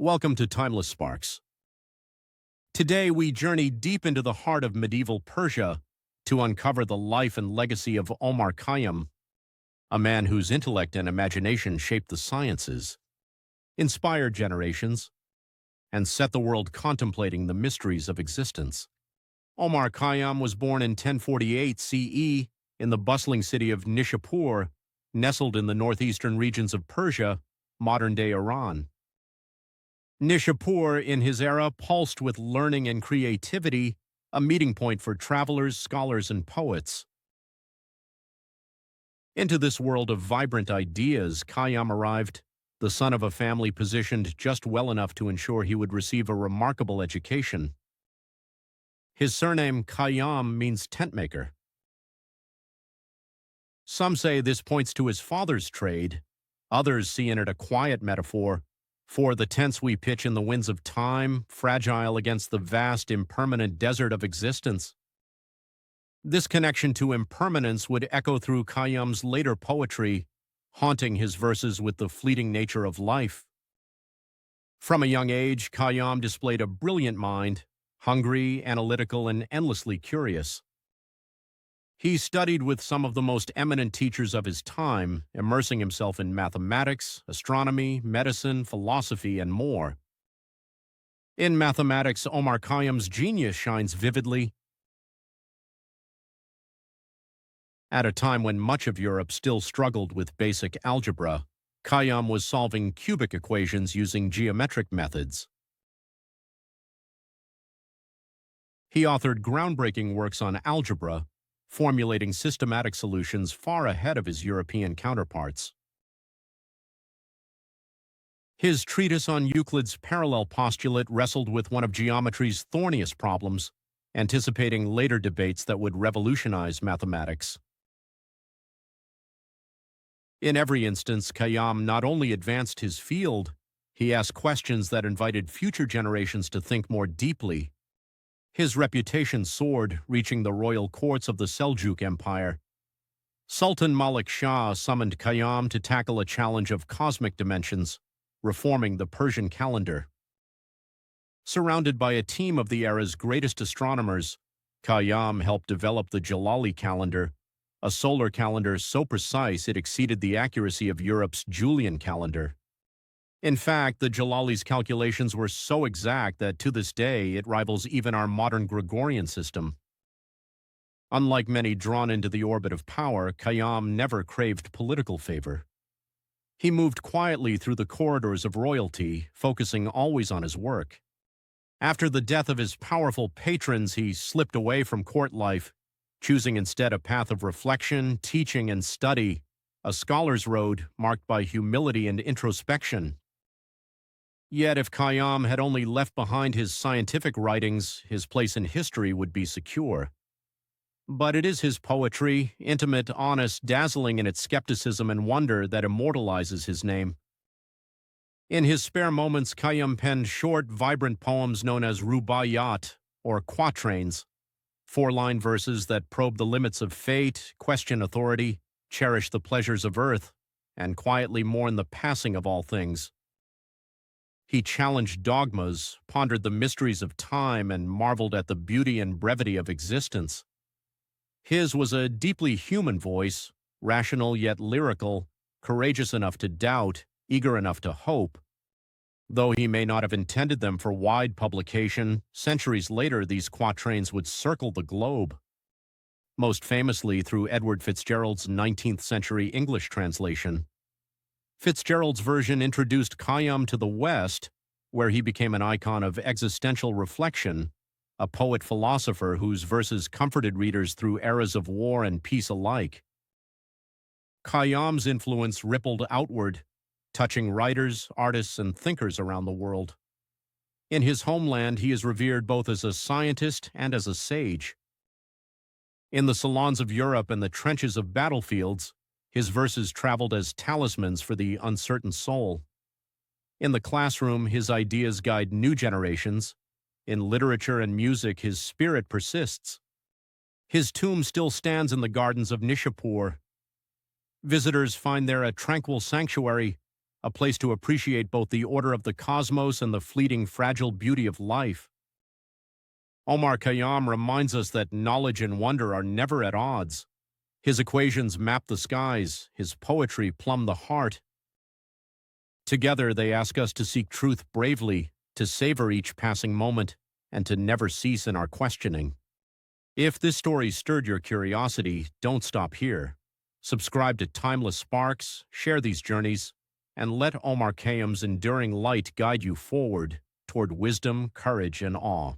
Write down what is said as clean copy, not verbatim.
Welcome to Timeless Sparks. Today we journey deep into the heart of medieval Persia to uncover the life and legacy of Omar Khayyam, a man whose intellect and imagination shaped the sciences, inspired generations, and set the world contemplating the mysteries of existence. Omar Khayyam was born in 1048 CE in the bustling city of Nishapur, nestled in the northeastern regions of Persia, modern-day Iran. Nishapur, in his era, pulsed with learning and creativity, a meeting point for travelers, scholars, and poets. Into this world of vibrant ideas, Khayyam arrived, the son of a family positioned just well enough to ensure he would receive a remarkable education. His surname, Khayyam, means tentmaker. Some say this points to his father's trade. Others see in it a quiet metaphor for the tents we pitch in the winds of time, fragile against the vast, impermanent desert of existence. This connection to impermanence would echo through Khayyam's later poetry, haunting his verses with the fleeting nature of life. From a young age, Khayyam displayed a brilliant mind, hungry, analytical, and endlessly curious. He studied with some of the most eminent teachers of his time, immersing himself in mathematics, astronomy, medicine, philosophy, and more. In mathematics, Omar Khayyam's genius shines vividly. At a time when much of Europe still struggled with basic algebra, Khayyam was solving cubic equations using geometric methods. He authored groundbreaking works on algebra, formulating systematic solutions far ahead of his European counterparts. His treatise on Euclid's parallel postulate wrestled with one of geometry's thorniest problems, anticipating later debates that would revolutionize mathematics. In every instance, Khayyam not only advanced his field, he asked questions that invited future generations to think more deeply. His reputation soared, reaching the royal courts of the Seljuk Empire. Sultan Malik Shah summoned Khayyam to tackle a challenge of cosmic dimensions, reforming the Persian calendar. Surrounded by a team of the era's greatest astronomers, Khayyam helped develop the Jalali calendar, a solar calendar so precise it exceeded the accuracy of Europe's Julian calendar. In fact, the Jalali's calculations were so exact that to this day it rivals even our modern Gregorian system. Unlike many drawn into the orbit of power, Khayyam never craved political favor. He moved quietly through the corridors of royalty, focusing always on his work. After the death of his powerful patrons, he slipped away from court life, choosing instead a path of reflection, teaching, and study, a scholar's road marked by humility and introspection. Yet if Khayyam had only left behind his scientific writings, his place in history would be secure. But it is his poetry, intimate, honest, dazzling in its skepticism and wonder, that immortalizes his name. In his spare moments, Khayyam penned short, vibrant poems known as Rubaiyat, or quatrains, four-line verses that probe the limits of fate, question authority, cherish the pleasures of earth, and quietly mourn the passing of all things. He challenged dogmas, pondered the mysteries of time, and marveled at the beauty and brevity of existence. His was a deeply human voice, rational yet lyrical, courageous enough to doubt, eager enough to hope. Though he may not have intended them for wide publication, centuries later these quatrains would circle the globe. Most famously through Edward FitzGerald's 19th century English translation. FitzGerald's version introduced Khayyam to the West, where he became an icon of existential reflection, a poet-philosopher whose verses comforted readers through eras of war and peace alike. Khayyam's influence rippled outward, touching writers, artists, and thinkers around the world. In his homeland, he is revered both as a scientist and as a sage. In the salons of Europe and the trenches of battlefields, his verses traveled as talismans for the uncertain soul. In the classroom, his ideas guide new generations. In literature and music, his spirit persists. His tomb still stands in the gardens of Nishapur. Visitors find there a tranquil sanctuary, a place to appreciate both the order of the cosmos and the fleeting, fragile beauty of life. Omar Khayyam reminds us that knowledge and wonder are never at odds. His equations map the skies, his poetry plumb the heart. Together, they ask us to seek truth bravely, to savor each passing moment, and to never cease in our questioning. If this story stirred your curiosity, don't stop here. Subscribe to Timeless Sparks, share these journeys, and let Omar Khayyam's enduring light guide you forward toward wisdom, courage, and awe.